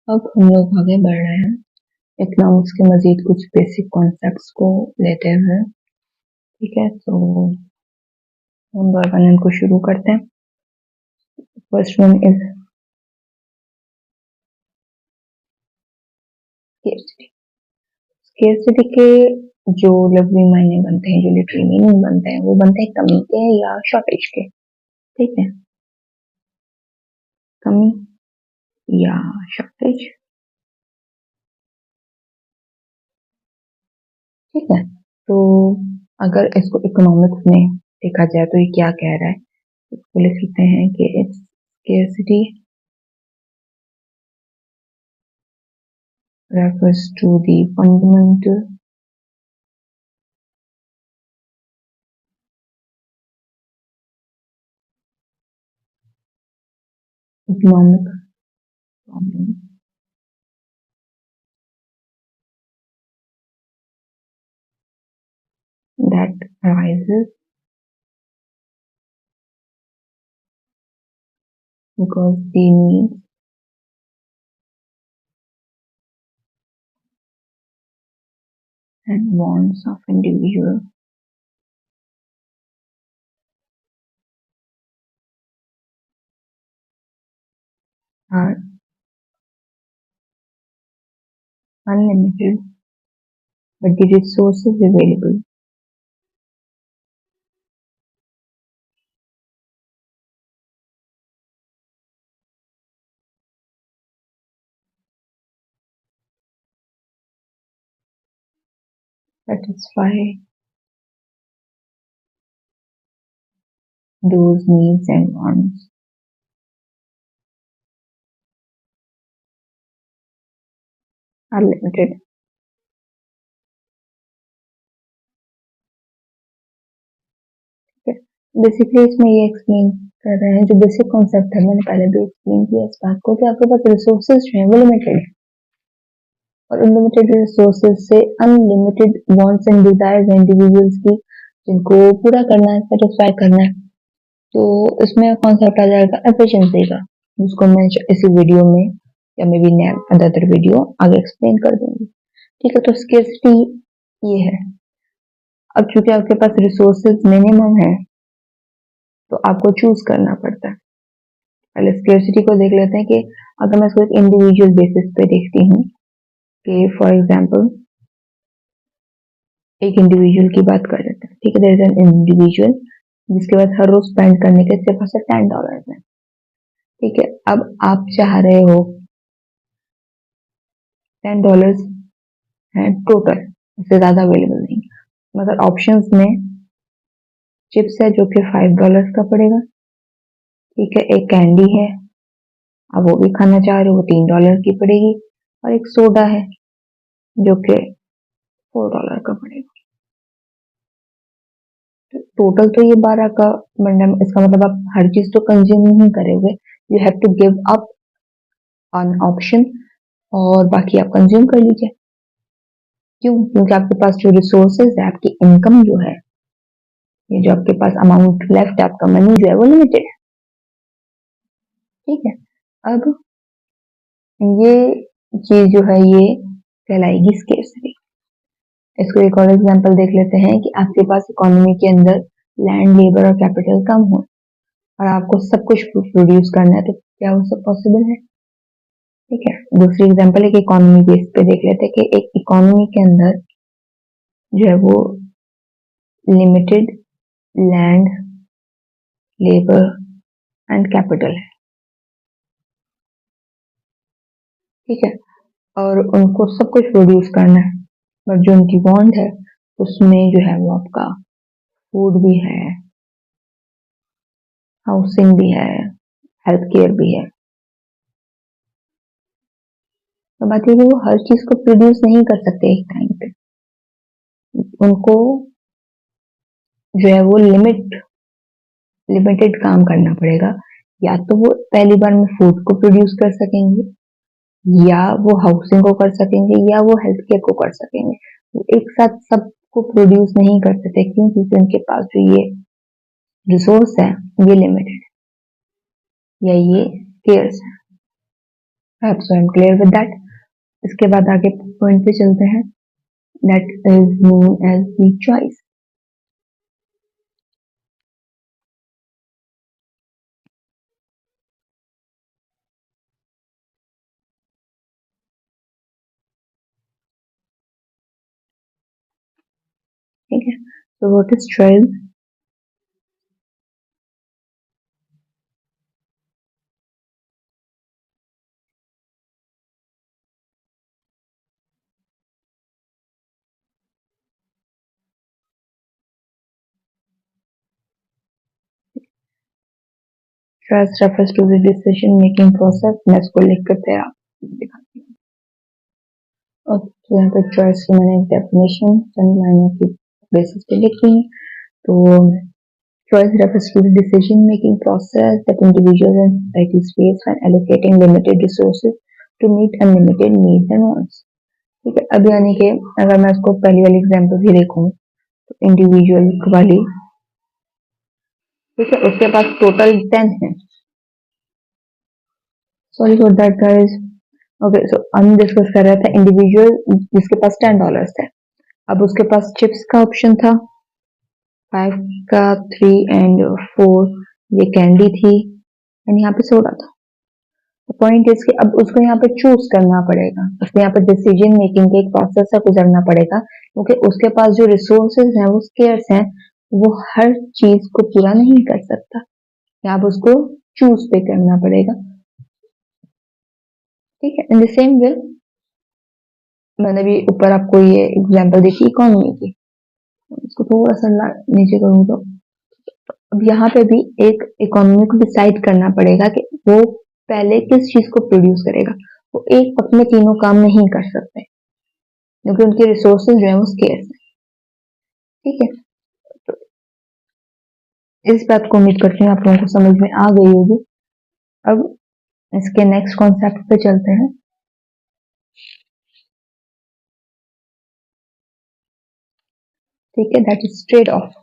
अब हम लोग आगे बढ़ रहे हैं इकोनॉमिक्स के मजीद कुछ बेसिक कॉन्सेप्ट्स को लेते हुए। ठीक है, तो वन बाय वन इनको शुरू करते हैं। First one is scarcity. Scarcity के जो लफ्जी मायने बनते हैं, जो लिटरल मीनिंग बनते हैं, वो बनते हैं कमी के या शॉर्टेज के। ठीक है, कमी या शॉर्टेज। ठीक है, तो अगर इसको इकोनॉमिक्स में देखा जाए तो ये क्या कह रहा है, इसको लिख सकते हैं कि it's scarcity refers to the fundamental economic problem that arises because the needs and wants of individuals are unlimited, but the resources available satisfy those needs and wants are limited. Basically इसमें ये explain कर रहे हैं, जो basic concept है मैंने पहले भी एक्सप्लेन किया इस बात को, कि आपके पास रिसोर्सेज जो हैं वो लिमिटेड है, और अनलिमिटेड रिसोर्सेज से unlimited wants and desires individuals की, जिनको पूरा करना है, सेटिस्फाई करना है, तो इसमें कॉन्सेप्ट आ जाएगा एफिशिएंसी का, जिसको मैं इसी वीडियो में या मे बी अदर वीडियो आगे एक्सप्लेन कर दूंगी। ठीक है, तो स्केर्सिटी ये है। अब चूंकि आपके पास रिसोर्सेज मिनिमम है, तो आपको चूज करना पड़ता है। पहले स्केर्सिटी को देख लेते हैं कि अगर मैं इसको एक इंडिविजुअल बेसिस पे देखती हूँ, कि फॉर एग्जाम्पल एक इंडिविजुअल की बात कर लेते हैं। ठीक है, देयर इज एन इंडिविजुअल जिसके पास हर रोज स्पेंड करने के सिर्फ $10 है। ठीक है, अब आप चाह रहे हो $10 है टोटल, इससे ज्यादा अवेलेबल नहीं, मगर ऑप्शंस में चिप्स है जो कि $5 का पड़ेगा। ठीक है, एक कैंडी है, आप वो भी खाना चाह रहे हो, वो $3 की पड़ेगी, और एक सोडा है जो कि $4 का पड़ेगा। टोटल तो ये 12 का बनना, इसका मतलब आप हर चीज तो कंज्यूम नहीं करोगे, you have to give up on option, और बाकी आप कंज्यूम कर लीजिए। क्यों? क्योंकि आपके पास जो रिसोर्सेज है, आपकी इनकम जो है, ये जो आपके पास अमाउंट लेफ्ट है, आपका मनी जो है वो लिमिटेड है। ठीक है, अब ये चीज जो है ये कहलाएगी स्केर्सिटी। इसको एक और एग्जांपल देख लेते हैं कि आपके पास इकोनॉमी के अंदर लैंड, लेबर और कैपिटल कम हो, और आपको सब कुछ प्रोड्यूस करना है, तो क्या वो सब पॉसिबल है? ठीक है, दूसरी एग्जांपल एक इकोनॉमी बेस पे देख लेते हैं कि एक इकोनॉमी के अंदर जो है वो limited land, labour and capital है। ठीक है, और उनको सब कुछ प्रोड्यूस करना है, और जो उनकी वांट है उसमें जो है वो आपका फूड भी है, हाउसिंग भी है, हेल्थ केयर भी है। तो बात ये कि वो हर चीज को प्रोड्यूस नहीं कर सकते एक टाइम पे, उनको जो है वो लिमिटेड काम करना पड़ेगा। या तो वो पहली बार में फूड को प्रोड्यूस कर सकेंगे, या वो हाउसिंग को कर सकेंगे, या वो हेल्थ केयर को कर सकेंगे। वो एक साथ सबको प्रोड्यूस नहीं कर सकते, क्यों? क्योंकि उनके पास जो ये रिसोर्स है ये लिमिटेड है, या ये स्केर्स है। So I am clear with that. इसके बाद आगे पॉइंट पे चलते हैं, that is known as the choice. ठीक है, so what is choice? Choice refers to the decision making process। मैं इसको लिख कर फिर आप दिखाती हूँ। और तो यहाँ पे चॉइस की मैंने एक डेफिनेशन चंद लाइनों की बेसिस पे लिखी है। तो choice refers to the decision making process that individuals and societies face when allocating limited resources to meet unlimited needs and wants। ठीक है, अब यानी कि अगर मैं इसको पहली वाली एग्जांपल भी देखूं तो इंडिविजुअल वाली, ठीक है, उसके पास टोटल 10 है। Sorry for that guys. Okay, so हम डिस्कस कर रहे थे इंडिविजुअल जिसके पास $10 है। अब उसके पास चिप्स का ऑप्शन था 5 का, 3 एंड 4 ये कैंडी थी, एंड यहाँ पे सोडा था। पॉइंट इज कि अब उसको यहाँ पे चूज करना पड़ेगा, उसको यहाँ पे डिसीजन मेकिंग के एक प्रोसेस से गुजरना पड़ेगा, क्योंकि उसके पास जो रिसोर्सेज हैं वो स्केर्स हैं, वो हर चीज को पूरा नहीं कर सकता। यहाँ पे उसको चूज पे करना पड़ेगा। ठीक है, इन द सेम वे मैंने भी ऊपर आपको ये एग्जांपल देखी इकोनॉमी की, इसको थोड़ा सा नीचे करूँ तो अब यहाँ पे भी एक इकोनॉमी को डिसाइड करना पड़ेगा कि वो पहले किस चीज को प्रोड्यूस करेगा। वो एक वक्त में तीनों काम नहीं कर सकते क्योंकि उनके रिसोर्सेज जो है वो स्केर्स है। ठीक है, तो इस बात को उम्मीद करती हूँ आप लोगों को समझ में आ गई होगी। अब इसके नेक्स्ट कॉन्सेप्ट पे चलते हैं। ठीक है, दैट इज ट्रेड ऑफ।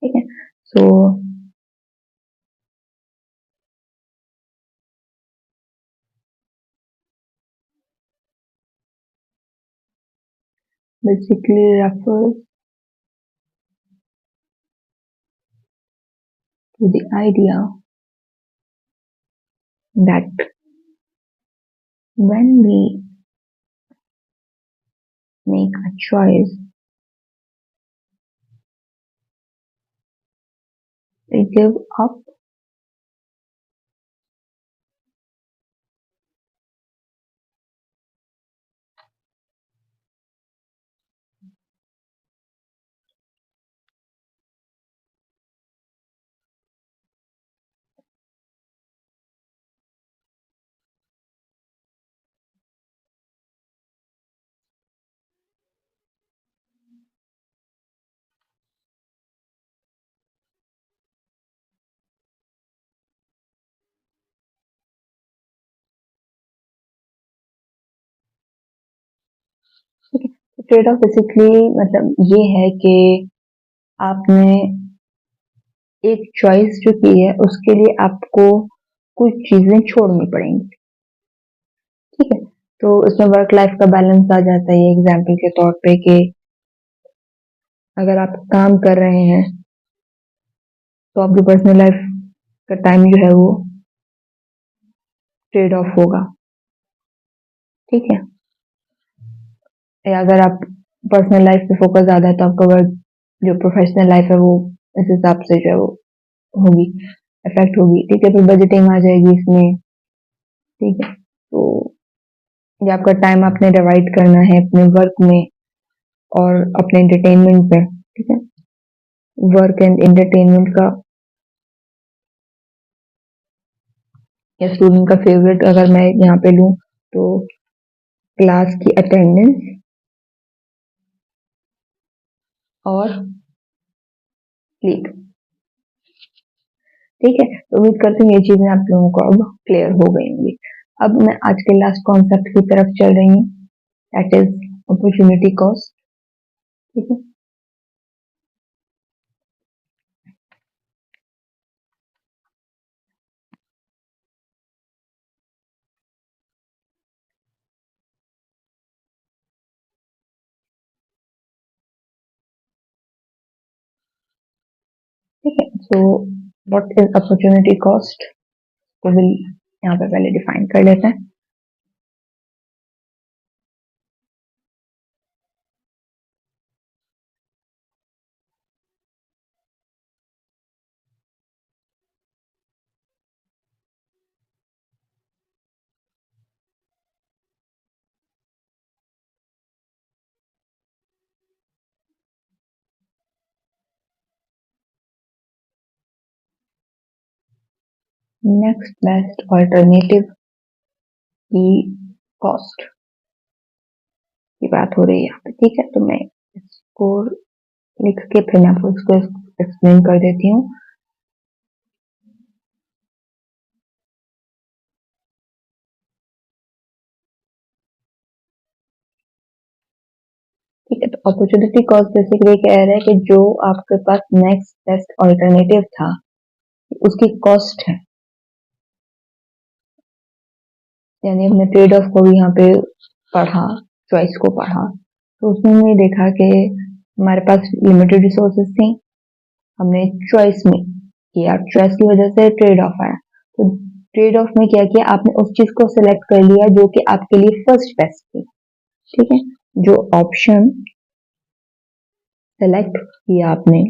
ठीक है, सो basically refers to the idea that when we make a choice, we give up trade off basically मतलब ये है कि आपने एक चॉइस जो की है उसके लिए आपको कुछ चीजें छोड़नी पड़ेंगी। ठीक है, तो इसमें वर्क लाइफ का बैलेंस आ जाता है एग्जाम्पल के तौर पे कि अगर आप काम कर रहे हैं तो आपकी पर्सनल लाइफ का टाइम जो है वो ट्रेड ऑफ होगा। ठीक है, या अगर आप पर्सनल लाइफ पे फोकस ज्यादा है तो आपका वर्क जो प्रोफेशनल लाइफ है वो इस हिसाब से जो है वो होगी, इफेक्ट होगी। ठीक है, फिर बजटिंग आ जाएगी इसमें। ठीक है, तो ये आपका टाइम आपने डिवाइड करना है अपने वर्क में और अपने एंटरटेनमेंट पे। ठीक है, वर्क एंड एंटरटेनमेंट का या स्टूडेंट का फेवरेट अगर मैं यहाँ पे लूँ तो क्लास की अटेंडेंस और स्लीप। ठीक है, तो उम्मीद करती हूँ ये चीजें आप लोगों को अब क्लियर हो गई होंगी। अब मैं आज के लास्ट कॉन्सेप्ट की तरफ चल रही हूँ, दैट इज अपॉर्चुनिटी कॉस्ट। ठीक है। ठीक है, so what is opportunity cost को भी यहाँ पे पहले डिफाइन कर लेते हैं। नेक्स्ट बेस्ट ऑल्टरनेटिव की कॉस्ट की बात हो रही है यहाँ पे। ठीक है, तो मैं इसको लिख के फिर मैं आपको इसको एक्सप्लेन कर देती हूँ। ठीक है, तो अपॉर्चुनिटी कॉस्ट बेसिकली कह रहा है कि जो आपके पास नेक्स्ट बेस्ट ऑल्टरनेटिव था उसकी कॉस्ट है, यानी हमने ट्रेड ऑफ को भी यहाँ पे पढ़ा, चॉइस को पढ़ा, तो उसमें हमने देखा कि हमारे पास लिमिटेड रिसोर्सेज थी, हमने चॉइस में किया, चॉइस की वजह से ट्रेड ऑफ आया। तो ट्रेड ऑफ में क्या किया, आपने उस चीज को सिलेक्ट कर लिया जो कि आपके लिए फर्स्ट बेस्ट थी। ठीक है, जो ऑप्शन सेलेक्ट किया आपने,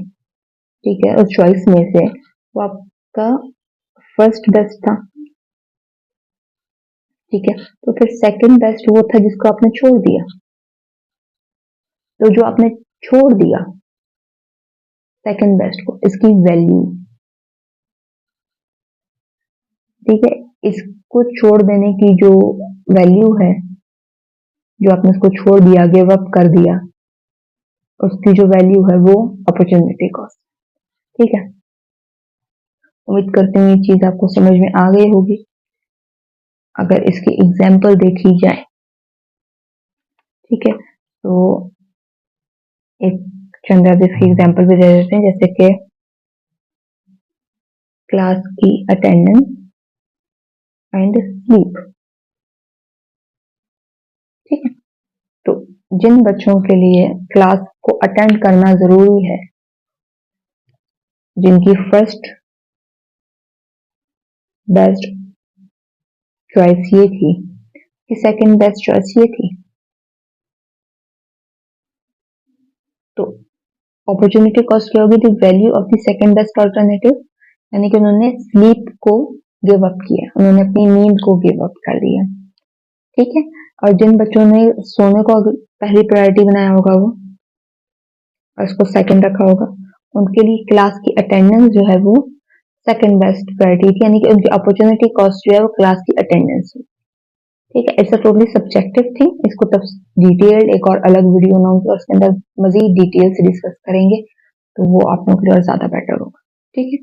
ठीक है, उस चॉइस में से वो आपका फर्स्ट बेस्ट था। ठीक है, तो फिर सेकंड बेस्ट वो था जिसको आपने छोड़ दिया। तो जो आपने छोड़ दिया सेकंड बेस्ट को, इसकी वैल्यू, ठीक है, इसको छोड़ देने की जो वैल्यू है, जो आपने इसको छोड़ दिया, गिव अप कर दिया, उसकी जो वैल्यू है वो अपॉर्चुनिटी कॉस्ट। ठीक है, उम्मीद करती हूँ ये चीज आपको समझ में आ गई होगी। अगर इसकी एग्जाम्पल देखी जाए, ठीक है, तो एक चंद इसकी एग्जाम्पल भी दे देते हैं, जैसे कि क्लास की अटेंडेंस एंड स्लीप। ठीक है, तो जिन बच्चों के लिए क्लास को अटेंड करना जरूरी है, जिनकी फर्स्ट बेस्ट चॉइस ये थी कि सेकंड बेस्ट चॉइस ये थी, तो अपॉर्चुनिटी कॉस्ट क्या होगी, the value of the second best alternative, यानी कि उन्होंने स्लीप को गिव अप किया, उन्होंने अपनी नींद को गिव अप कर दिया। ठीक है, और जिन बच्चों ने सोने को पहली प्रायोरिटी बनाया होगा वो और उसको सेकंड रखा होगा, उनके लिए क्लास की अटेंडेंस जो है वो सेकंड बेस्ट प्रायोरिटी थी, यानी कि उनकी अपॉर्चुनिटी कॉस्ट जो है वो क्लास की अटेंडेंस है। ठीक है, it's a totally subjective thing, इसको तब डिटेल्ड एक और अलग वीडियो बनाऊंगी और उसके अंदर मजीद डिटेल से डिस्कस करेंगे, तो वो आप लोगों के लिए और ज्यादा बेटर होगा। ठीक है,